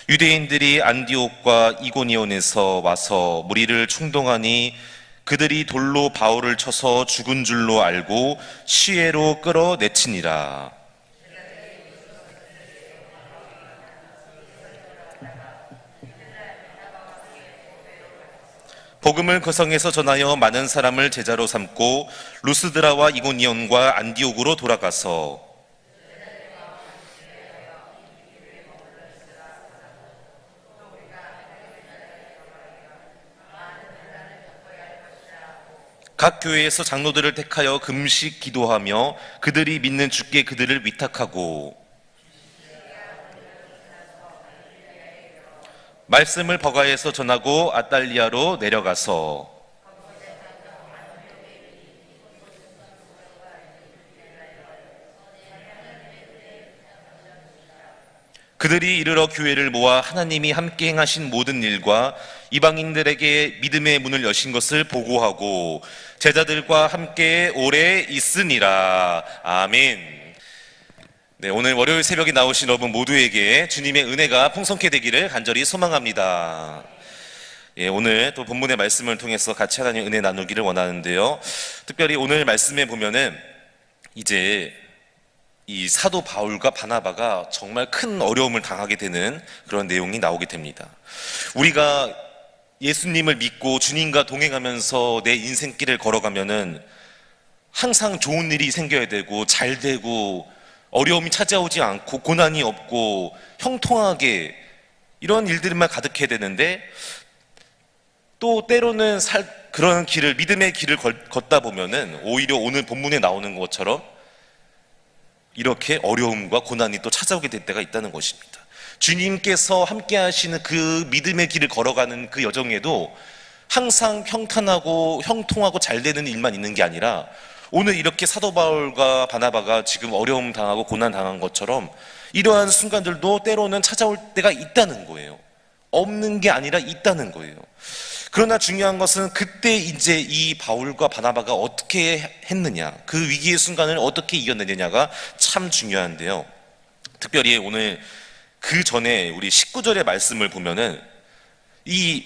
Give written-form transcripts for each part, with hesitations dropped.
유대인들이 안디옥과 이고니온에서 와서 무리를 충동하니 그들이 돌로 바울을 쳐서 죽은 줄로 알고 시외로 끌어내치니라. 복음을 그 성에서 전하여 많은 사람을 제자로 삼고 루스드라와 이고니온과 안디옥으로 돌아가서 각 교회에서 장로들을 택하여 금식 기도하며 그들이 믿는 주께 그들을 위탁하고 말씀을 버가에서 전하고 아달리아로 내려가서 그들이 이르러 교회를 모아 하나님이 함께 행하신 모든 일과 이방인들에게 믿음의 문을 여신 것을 보고하고 제자들과 함께 오래 있으니라. 아멘. 네, 오늘 월요일 새벽에 나오신 여러분 모두에게 주님의 은혜가 풍성케 되기를 간절히 소망합니다. 예, 오늘 또 본문의 말씀을 통해서 같이 하나님 은혜 나누기를 원하는데요. 특별히 오늘 말씀에 보면은 이제 이 사도 바울과 바나바가 정말 큰 어려움을 당하게 되는 그런 내용이 나오게 됩니다. 우리가 예수님을 믿고 주님과 동행하면서 내 인생길을 걸어가면은 항상 좋은 일이 생겨야 되고 잘 되고 어려움이 찾아오지 않고 고난이 없고 형통하게 이런 일들만 가득해야 되는데 또 때로는 그런 길을 믿음의 길을 걷다 보면은 오히려 오늘 본문에 나오는 것처럼 이렇게 어려움과 고난이 또 찾아오게 될 때가 있다는 것입니다. 주님께서 함께 하시는 그 믿음의 길을 걸어가는 그 여정에도 항상 평탄하고 형통하고 잘 되는 일만 있는 게 아니라 오늘 이렇게 사도 바울과 바나바가 지금 어려움 당하고 고난 당한 것처럼 이러한 순간들도 때로는 찾아올 때가 있다는 거예요. 없는 게 아니라 있다는 거예요. 그러나 중요한 것은 그때 이제 이 바울과 바나바가 어떻게 했느냐, 그 위기의 순간을 어떻게 이겨내느냐가 참 중요한데요. 특별히 오늘 그 전에 우리 19절의 말씀을 보면은 이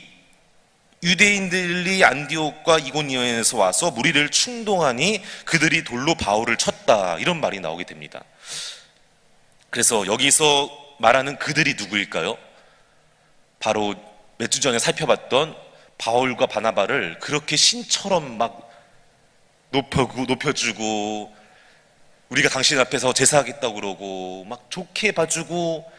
유대인들이 안디옥과 이고니온에서 와서 무리를 충동하니 그들이 돌로 바울을 쳤다, 이런 말이 나오게 됩니다. 그래서 여기서 말하는 그들이 누구일까요? 바로 몇 주 전에 살펴봤던 바울과 바나바를 그렇게 신처럼 막 높여주고 우리가 당신 앞에서 제사하겠다고 그러고 막 좋게 봐주고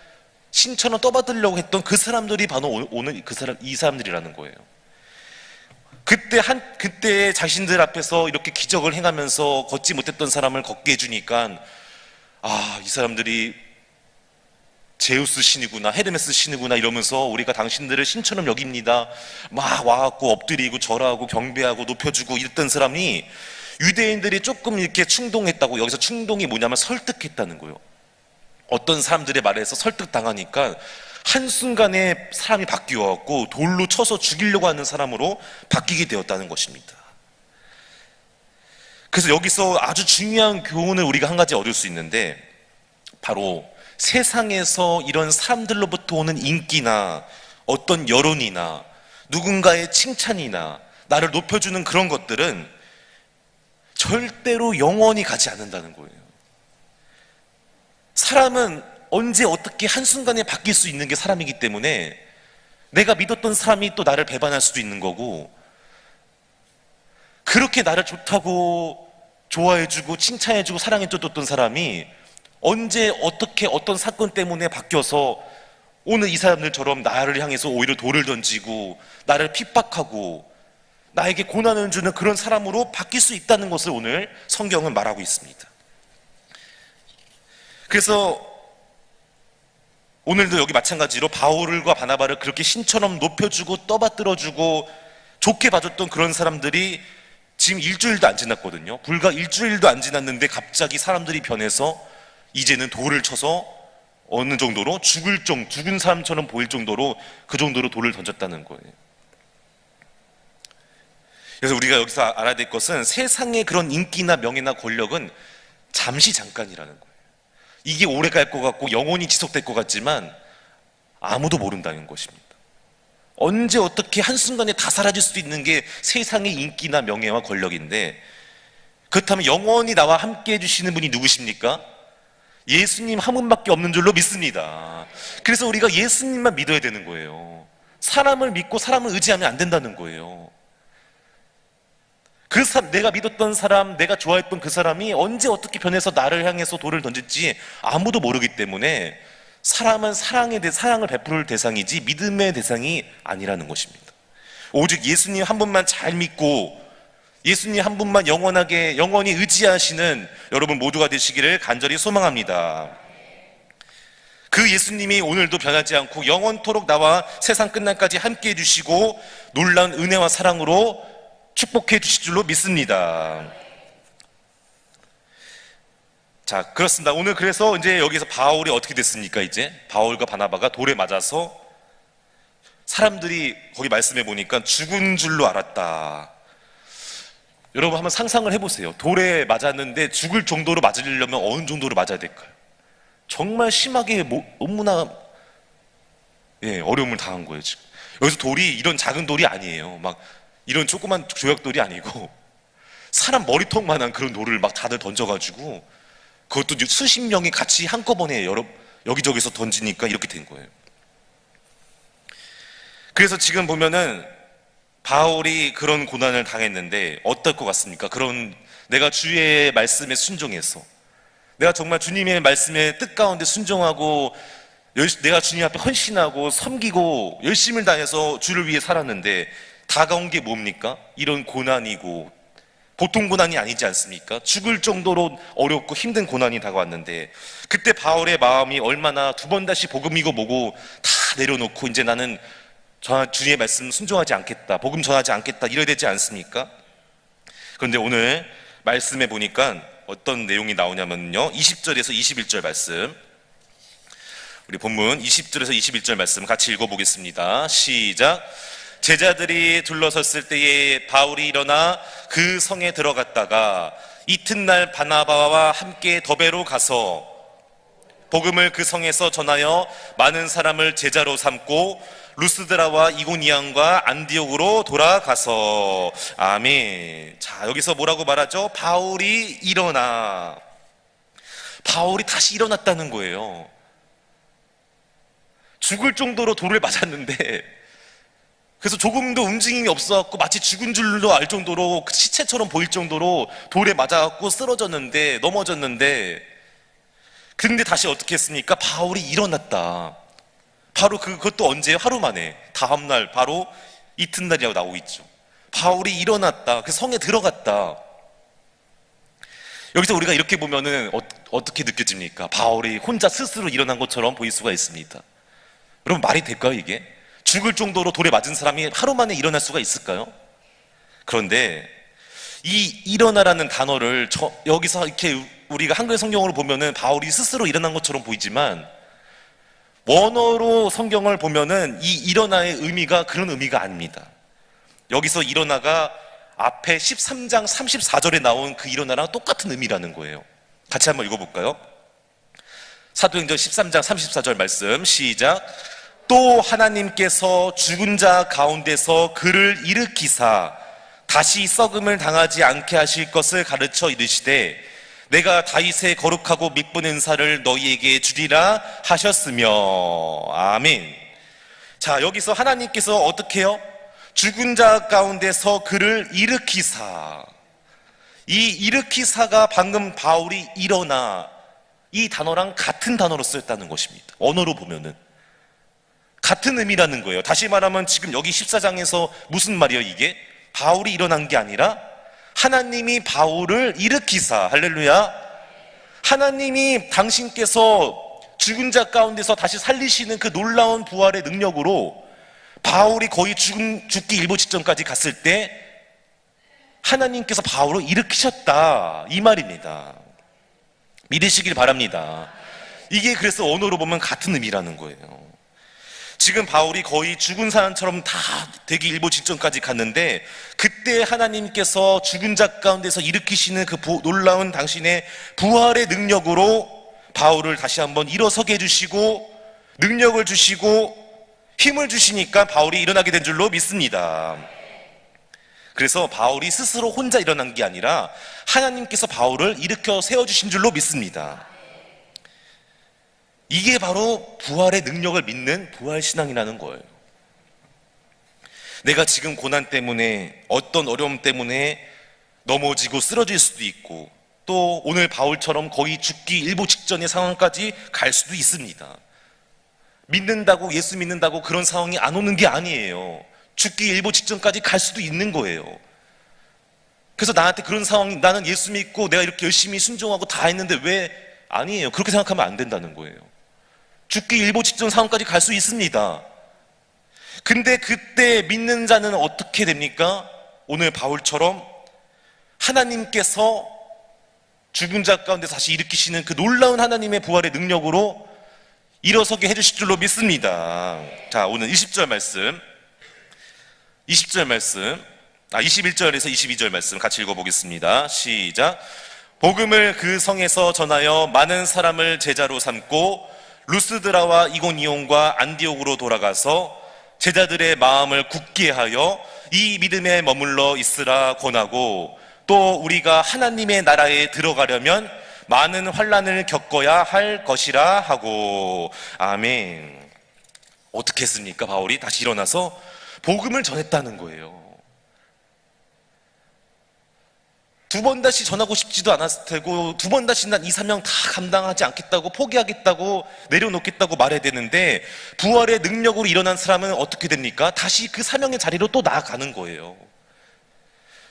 신처럼 떠받들려고 했던 그 사람들이 바로 오늘 이 사람들이라는 거예요. 그때 자신들 앞에서 이렇게 기적을 행하면서 걷지 못했던 사람을 걷게 해주니까 이 사람들이 제우스 신이구나, 헤르메스 신이구나 이러면서 우리가 당신들을 신처럼 여깁니다. 막 와갖고 엎드리고 절하고 경배하고 높여주고 이랬던 사람이 유대인들이 조금 이렇게 충동했다고, 여기서 충동이 뭐냐면 설득했다는 거예요. 어떤 사람들의 말에서 설득당하니까 한순간에 사람이 바뀌어갖고 돌로 쳐서 죽이려고 하는 사람으로 바뀌게 되었다는 것입니다. 그래서 여기서 아주 중요한 교훈을 우리가 한 가지 얻을 수 있는데, 바로 세상에서 이런 사람들로부터 오는 인기나 어떤 여론이나 누군가의 칭찬이나 나를 높여주는 그런 것들은 절대로 영원히 가지 않는다는 거예요. 사람은 언제 어떻게 한순간에 바뀔 수 있는 게 사람이기 때문에 내가 믿었던 사람이 또 나를 배반할 수도 있는 거고, 그렇게 나를 좋다고 좋아해주고 칭찬해주고 사랑해줬던 사람이 언제 어떻게 어떤 사건 때문에 바뀌어서 오늘 이 사람들처럼 나를 향해서 오히려 돌을 던지고 나를 핍박하고 나에게 고난을 주는 그런 사람으로 바뀔 수 있다는 것을 오늘 성경은 말하고 있습니다. 그래서 오늘도 여기 마찬가지로 바울과 바나바를 그렇게 신처럼 높여주고 떠받들어주고 좋게 봐줬던 그런 사람들이 지금 일주일도 안 지났거든요. 불과 일주일도 안 지났는데 갑자기 사람들이 변해서 이제는 돌을 쳐서 어느 정도로 죽은 사람처럼 보일 정도로 그 정도로 돌을 던졌다는 거예요. 그래서 우리가 여기서 알아야 될 것은 세상의 그런 인기나 명예나 권력은 잠시 잠깐이라는 거예요. 이게 오래 갈 것 같고 영원히 지속될 것 같지만 아무도 모른다는 것입니다. 언제 어떻게 한순간에 다 사라질 수도 있는 게 세상의 인기나 명예와 권력인데, 그렇다면 영원히 나와 함께 해주시는 분이 누구십니까? 예수님 한 분밖에 없는 줄로 믿습니다. 그래서 우리가 예수님만 믿어야 되는 거예요. 사람을 믿고 사람을 의지하면 안 된다는 거예요. 그 사람, 내가 믿었던 사람, 내가 좋아했던 그 사람이 언제 어떻게 변해서 나를 향해서 돌을 던질지 아무도 모르기 때문에 사람은 사랑을 베풀 대상이지 믿음의 대상이 아니라는 것입니다. 오직 예수님 한 분만 잘 믿고 예수님 한 분만 영원히 의지하시는 여러분 모두가 되시기를 간절히 소망합니다. 그 예수님이 오늘도 변하지 않고 영원토록 나와 세상 끝날까지 함께 해주시고 놀라운 은혜와 사랑으로 축복해 주실 줄로 믿습니다. 자, 그렇습니다. 오늘 그래서 이제 여기서 바울이 어떻게 됐습니까? 이제 바울과 바나바가 돌에 맞아서 사람들이 거기 말씀해 보니까 죽은 줄로 알았다. 여러분 한번 상상을 해보세요. 돌에 맞았는데 죽을 정도로 맞으려면 어느 정도로 맞아야 될까요? 정말 심하게 너무나 어려움을 당한 거예요. 지금 여기서 돌이 이런 작은 돌이 아니에요. 막 이런 조그만 조약돌이 아니고 사람 머리통만한 그런 돌을 막 다들 던져가지고 그것도 수십 명이 같이 한꺼번에 여기저기서 던지니까 이렇게 된 거예요. 그래서 지금 보면은 바울이 그런 고난을 당했는데 어떨 것 같습니까? 그런 내가 주의 말씀에 순종해서 내가 정말 주님의 말씀에 뜻 가운데 순종하고 내가 주님 앞에 헌신하고 섬기고 열심을 다해서 주를 위해 살았는데 다가온 게 뭡니까? 이런 고난이고 보통 고난이 아니지 않습니까? 죽을 정도로 어렵고 힘든 고난이 다가왔는데 그때 바울의 마음이 얼마나 두 번 다시 복음이고 뭐고 다 내려놓고 이제 나는 주님의 말씀 순종하지 않겠다, 복음 전하지 않겠다 이래야 되지 않습니까? 그런데 오늘 말씀해 보니까 어떤 내용이 나오냐면요 20절에서 21절 말씀, 우리 본문 20절에서 21절 말씀 같이 읽어보겠습니다. 시작. 제자들이 둘러섰을 때에 바울이 일어나 그 성에 들어갔다가 이튿날 바나바와 함께 더베로 가서 복음을 그 성에서 전하여 많은 사람을 제자로 삼고 루스드라와 이고니안과 안디옥으로 돌아가서. 아멘. 자, 여기서 뭐라고 말하죠? 바울이 일어나. 바울이 다시 일어났다는 거예요. 죽을 정도로 돌을 맞았는데 그래서 조금도 움직임이 없어갖고 마치 죽은 줄로 알 정도로 시체처럼 보일 정도로 돌에 맞아갖고 쓰러졌는데 넘어졌는데 근데 다시 어떻게 했습니까? 바울이 일어났다. 바로 그것도 언제? 하루 만에 다음날 바로 이튿날이라고 나오고 있죠. 바울이 일어났다. 그 성에 들어갔다. 여기서 우리가 이렇게 보면은 어떻게 느껴집니까? 바울이 혼자 스스로 일어난 것처럼 보일 수가 있습니다. 여러분 말이 될까요 이게? 죽을 정도로 돌에 맞은 사람이 하루 만에 일어날 수가 있을까요? 그런데 이 일어나라는 단어를 여기서 이렇게 우리가 한글 성경으로 보면은 바울이 스스로 일어난 것처럼 보이지만 원어로 성경을 보면은 이 일어나의 의미가 그런 의미가 아닙니다. 여기서 일어나가 앞에 13장 34절에 나온 그 일어나랑 똑같은 의미라는 거예요. 같이 한번 읽어볼까요? 사도행전 13장 34절 말씀 시작. 또 하나님께서 죽은 자 가운데서 그를 일으키사 다시 썩음을 당하지 않게 하실 것을 가르쳐 이르시되 내가 다윗의 거룩하고 미쁜 은사를 너희에게 주리라 하셨으며. 아멘. 자, 여기서 하나님께서 어떻게 해요? 죽은 자 가운데서 그를 일으키사. 이 일으키사가 방금 바울이 일어나 이 단어랑 같은 단어로 쓰였다는 것입니다. 언어로 보면은 같은 의미라는 거예요. 다시 말하면 지금 여기 14장에서 무슨 말이에요 이게? 바울이 일어난 게 아니라 하나님이 바울을 일으키사. 할렐루야. 하나님이 당신께서 죽은 자 가운데서 다시 살리시는 그 놀라운 부활의 능력으로 바울이 거의 죽기 일보 직전까지 갔을 때 하나님께서 바울을 일으키셨다 이 말입니다. 믿으시길 바랍니다. 이게 그래서 언어로 보면 같은 의미라는 거예요. 지금 바울이 거의 죽은 사람처럼 다 되기 일보 직전까지 갔는데 그때 하나님께서 죽은 자 가운데서 일으키시는 그 놀라운 당신의 부활의 능력으로 바울을 다시 한번 일어서게 해주시고 능력을 주시고 힘을 주시니까 바울이 일어나게 된 줄로 믿습니다. 그래서 바울이 스스로 혼자 일어난 게 아니라 하나님께서 바울을 일으켜 세워주신 줄로 믿습니다. 이게 바로 부활의 능력을 믿는 부활신앙이라는 거예요. 내가 지금 고난 때문에, 어떤 어려움 때문에 넘어지고 쓰러질 수도 있고, 또 오늘 바울처럼 거의 죽기 일보 직전의 상황까지 갈 수도 있습니다. 믿는다고, 예수 믿는다고 그런 상황이 안 오는 게 아니에요. 죽기 일보 직전까지 갈 수도 있는 거예요. 그래서 나한테 그런 상황이, 나는 예수 믿고 내가 이렇게 열심히 순종하고 다 했는데 왜? 아니에요. 그렇게 생각하면 안 된다는 거예요. 죽기 일보 직전 상황까지 갈 수 있습니다. 근데 그때 믿는 자는 어떻게 됩니까? 오늘 바울처럼 하나님께서 죽은 자 가운데 다시 일으키시는 그 놀라운 하나님의 부활의 능력으로 일어서게 해주실 줄로 믿습니다. 자, 오늘 20절 말씀, 21절에서 22절 말씀 같이 읽어보겠습니다. 시작. 복음을 그 성에서 전하여 많은 사람을 제자로 삼고 루스드라와 이고니온과 안디옥으로 돌아가서 제자들의 마음을 굳게 하여 이 믿음에 머물러 있으라 권하고, 또 우리가 하나님의 나라에 들어가려면 많은 환난을 겪어야 할 것이라 하고. 아멘. 어떻게 했습니까? 바울이 다시 일어나서 복음을 전했다는 거예요. 두 번 다시 전하고 싶지도 않았을 테고, 두 번 다시 난 이 사명 다 감당하지 않겠다고, 포기하겠다고, 내려놓겠다고 말해야 되는데, 부활의 능력으로 일어난 사람은 어떻게 됩니까? 다시 그 사명의 자리로 또 나아가는 거예요.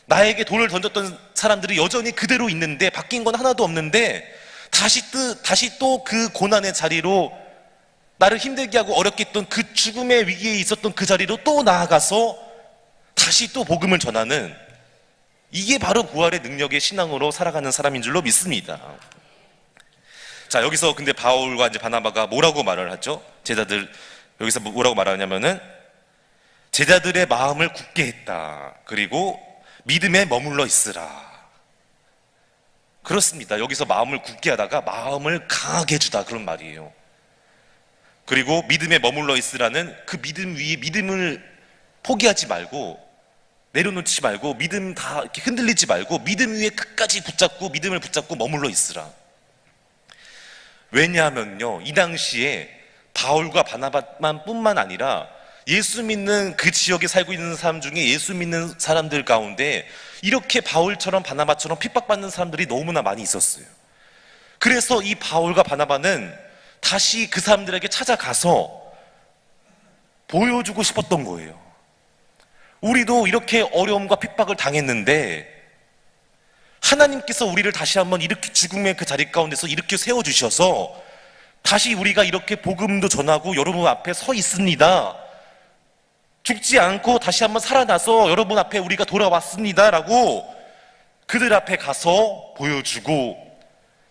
나에게 돌을 던졌던 사람들이 여전히 그대로 있는데, 바뀐 건 하나도 없는데, 다시 또 그 고난의 자리로, 나를 힘들게 하고 어렵게 했던 그 죽음의 위기에 있었던 그 자리로 또 나아가서 다시 또 복음을 전하는, 이게 바로 부활의 능력의 신앙으로 살아가는 사람인 줄로 믿습니다. 자, 여기서 근데 바울과 이제 바나바가 뭐라고 말을 하죠? 제자들, 여기서 뭐라고 말하냐면은, 제자들의 마음을 굳게 했다. 그리고 믿음에 머물러 있으라. 그렇습니다. 여기서 마음을 굳게 하다가 마음을 강하게 해주다, 그런 말이에요. 그리고 믿음에 머물러 있으라는 그 믿음 위에 믿음을 포기하지 말고, 내려놓지 말고, 믿음 다 이렇게 흔들리지 말고 믿음 위에 끝까지 붙잡고, 믿음을 붙잡고 머물러 있으라. 왜냐하면요, 이 당시에 바울과 바나바만 뿐만 아니라 예수 믿는 그 지역에 살고 있는 사람 중에 예수 믿는 사람들 가운데 이렇게 바울처럼 바나바처럼 핍박받는 사람들이 너무나 많이 있었어요. 그래서 이 바울과 바나바는 다시 그 사람들에게 찾아가서 보여주고 싶었던 거예요. 우리도 이렇게 어려움과 핍박을 당했는데 하나님께서 우리를 다시 한번 이렇게 죽음의 그 자리 가운데서 이렇게 세워주셔서 다시 우리가 이렇게 복음도 전하고 여러분 앞에 서 있습니다. 죽지 않고 다시 한번 살아나서 여러분 앞에 우리가 돌아왔습니다 라고 그들 앞에 가서 보여주고,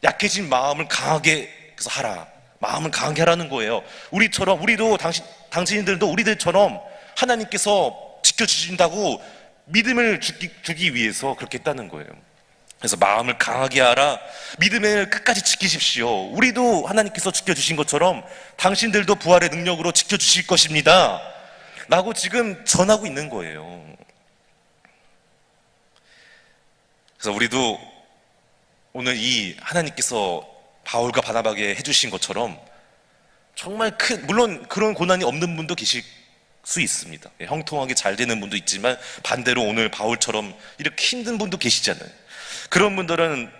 약해진 마음을 강하게 하라, 마음을 강하게 하라는 거예요. 우리도 당신들도 우리들처럼 하나님께서 지켜주신다고 믿음을 주기 위해서 그렇게 했다는 거예요. 그래서 마음을 강하게 하라, 믿음을 끝까지 지키십시오. 우리도 하나님께서 지켜주신 것처럼 당신들도 부활의 능력으로 지켜주실 것입니다 라고 지금 전하고 있는 거예요. 그래서 우리도 오늘 이 하나님께서 바울과 바나바에게 해주신 것처럼 정말 물론 그런 고난이 없는 분도 계실 수 있습니다. 형통하게 잘 되는 분도 있지만 반대로 오늘 바울처럼 이렇게 힘든 분도 계시잖아요. 그런 분들은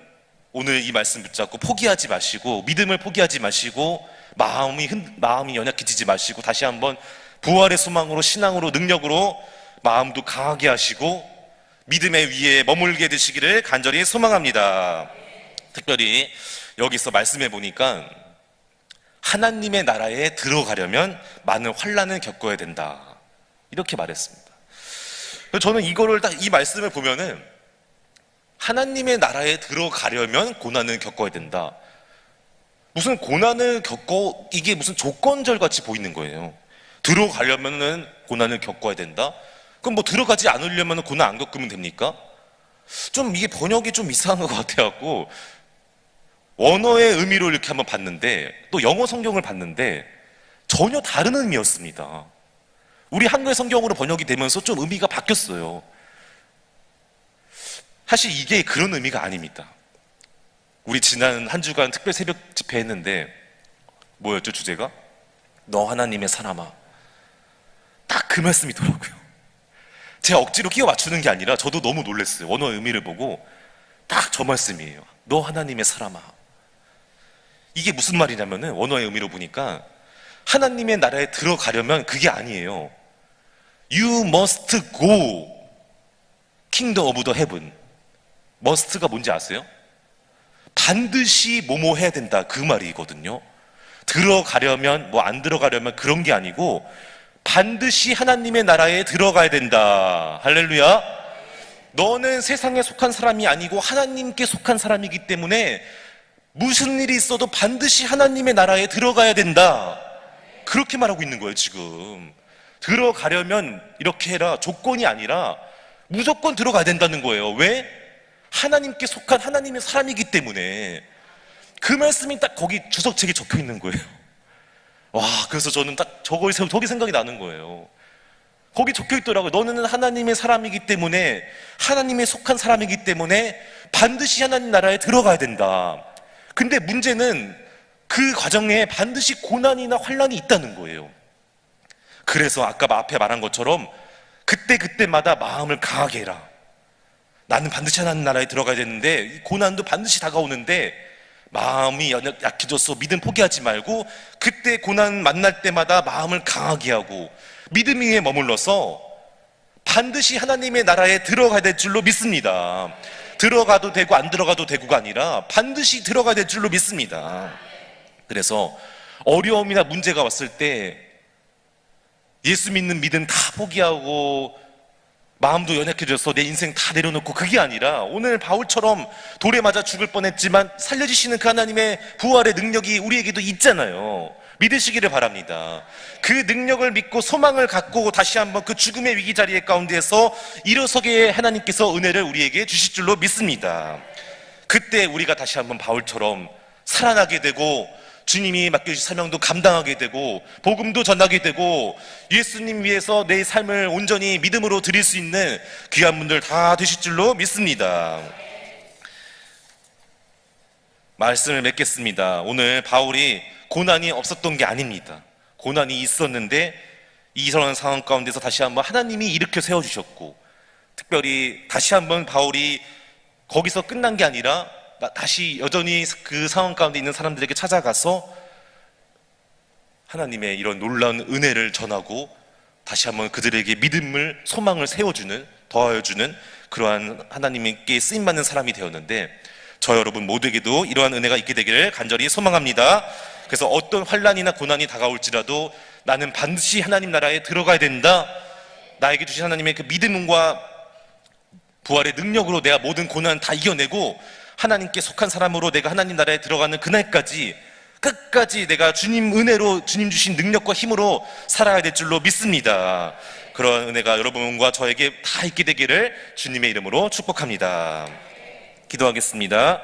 오늘 이 말씀 붙잡고 포기하지 마시고, 믿음을 포기하지 마시고, 마음이 연약해지지 마시고, 다시 한번 부활의 소망으로, 신앙으로, 능력으로 마음도 강하게 하시고 믿음의 위에 머물게 되시기를 간절히 소망합니다. 특별히 여기서 말씀해 보니까 하나님의 나라에 들어가려면 많은 환난을 겪어야 된다, 이렇게 말했습니다. 저는 이 말씀을 보면은 하나님의 나라에 들어가려면 고난을 겪어야 된다, 무슨 고난을 이게 무슨 조건절 같이 보이는 거예요. 들어가려면은 고난을 겪어야 된다? 그럼 뭐 들어가지 않으려면 고난 안 겪으면 됩니까? 좀 이게 번역이 좀 이상한 것 같아갖고 원어의 의미로 이렇게 한번 봤는데, 또 영어 성경을 봤는데 전혀 다른 의미였습니다. 우리 한글 성경으로 번역이 되면서 좀 의미가 바뀌었어요. 사실 이게 그런 의미가 아닙니다. 우리 지난 한 주간 특별 새벽 집회 했는데 뭐였죠, 주제가? 너 하나님의 사람아. 딱 그 말씀이더라고요. 제가 억지로 끼워 맞추는 게 아니라 저도 너무 놀랐어요. 원어의 의미를 보고 딱 저 말씀이에요. 너 하나님의 사람아. 이게 무슨 말이냐면은 원어의 의미로 보니까 하나님의 나라에 들어가려면 그게 아니에요. You must go kingdom of the heaven. must가 뭔지 아세요? 반드시 뭐뭐 해야 된다, 그 말이거든요. 들어가려면 뭐 안 들어가려면 그런 게 아니고 반드시 하나님의 나라에 들어가야 된다. 할렐루야. 너는 세상에 속한 사람이 아니고 하나님께 속한 사람이기 때문에 무슨 일이 있어도 반드시 하나님의 나라에 들어가야 된다. 그렇게 말하고 있는 거예요, 지금. 들어가려면 이렇게 해라, 조건이 아니라 무조건 들어가야 된다는 거예요. 왜? 하나님께 속한 하나님의 사람이기 때문에. 그 말씀이 딱 거기 주석책에 적혀 있는 거예요. 와, 그래서 저는 딱 저기 생각이 나는 거예요. 거기 적혀 있더라고요. 너는 하나님의 사람이기 때문에, 하나님의 속한 사람이기 때문에 반드시 하나님 나라에 들어가야 된다. 근데 문제는 그 과정에 반드시 고난이나 환난이 있다는 거예요. 그래서 아까 앞에 말한 것처럼 그때마다 마음을 강하게 해라. 나는 반드시 하나님 나라에 들어가야 되는데 이 고난도 반드시 다가오는데 마음이 약해져서 믿음 포기하지 말고 그때 고난 만날 때마다 마음을 강하게 하고 믿음 위에 머물러서 반드시 하나님의 나라에 들어가야 될 줄로 믿습니다. 들어가도 되고 안 들어가도 되고가 아니라 반드시 들어가야 될 줄로 믿습니다. 그래서 어려움이나 문제가 왔을 때 예수 믿는 믿음 다 포기하고 마음도 연약해져서 내 인생 다 내려놓고 그게 아니라 오늘 바울처럼 돌에 맞아 죽을 뻔했지만 살려주시는 그 하나님의 부활의 능력이 우리에게도 있잖아요. 믿으시기를 바랍니다. 그 능력을 믿고 소망을 갖고 다시 한번 그 죽음의 위기 자리의 가운데에서 일어서게 하나님께서 은혜를 우리에게 주실 줄로 믿습니다. 그때 우리가 다시 한번 바울처럼 살아나게 되고 주님이 맡겨주신 사명도 감당하게 되고 복음도 전하게 되고 예수님 위해서 내 삶을 온전히 믿음으로 드릴 수 있는 귀한 분들 다 되실 줄로 믿습니다. 말씀을 맺겠습니다. 오늘 바울이 고난이 없었던 게 아닙니다. 고난이 있었는데 이런 상황 가운데서 다시 한번 하나님이 일으켜 세워주셨고 특별히 다시 한번 바울이 거기서 끝난 게 아니라 다시 여전히 그 상황 가운데 있는 사람들에게 찾아가서 하나님의 이런 놀라운 은혜를 전하고 다시 한번 그들에게 믿음을, 소망을 세워주는, 더하여주는 그러한 하나님께 쓰임받는 사람이 되었는데 저 여러분 모두에게도 이러한 은혜가 있게 되기를 간절히 소망합니다. 그래서 어떤 환난이나 고난이 다가올지라도 나는 반드시 하나님 나라에 들어가야 된다. 나에게 주신 하나님의 그 믿음과 부활의 능력으로 내가 모든 고난 다 이겨내고 하나님께 속한 사람으로 내가 하나님 나라에 들어가는 그날까지 끝까지 내가 주님 은혜로 주님 주신 능력과 힘으로 살아야 될 줄로 믿습니다. 그런 은혜가 여러분과 저에게 다 있게 되기를 주님의 이름으로 축복합니다. 기도하겠습니다.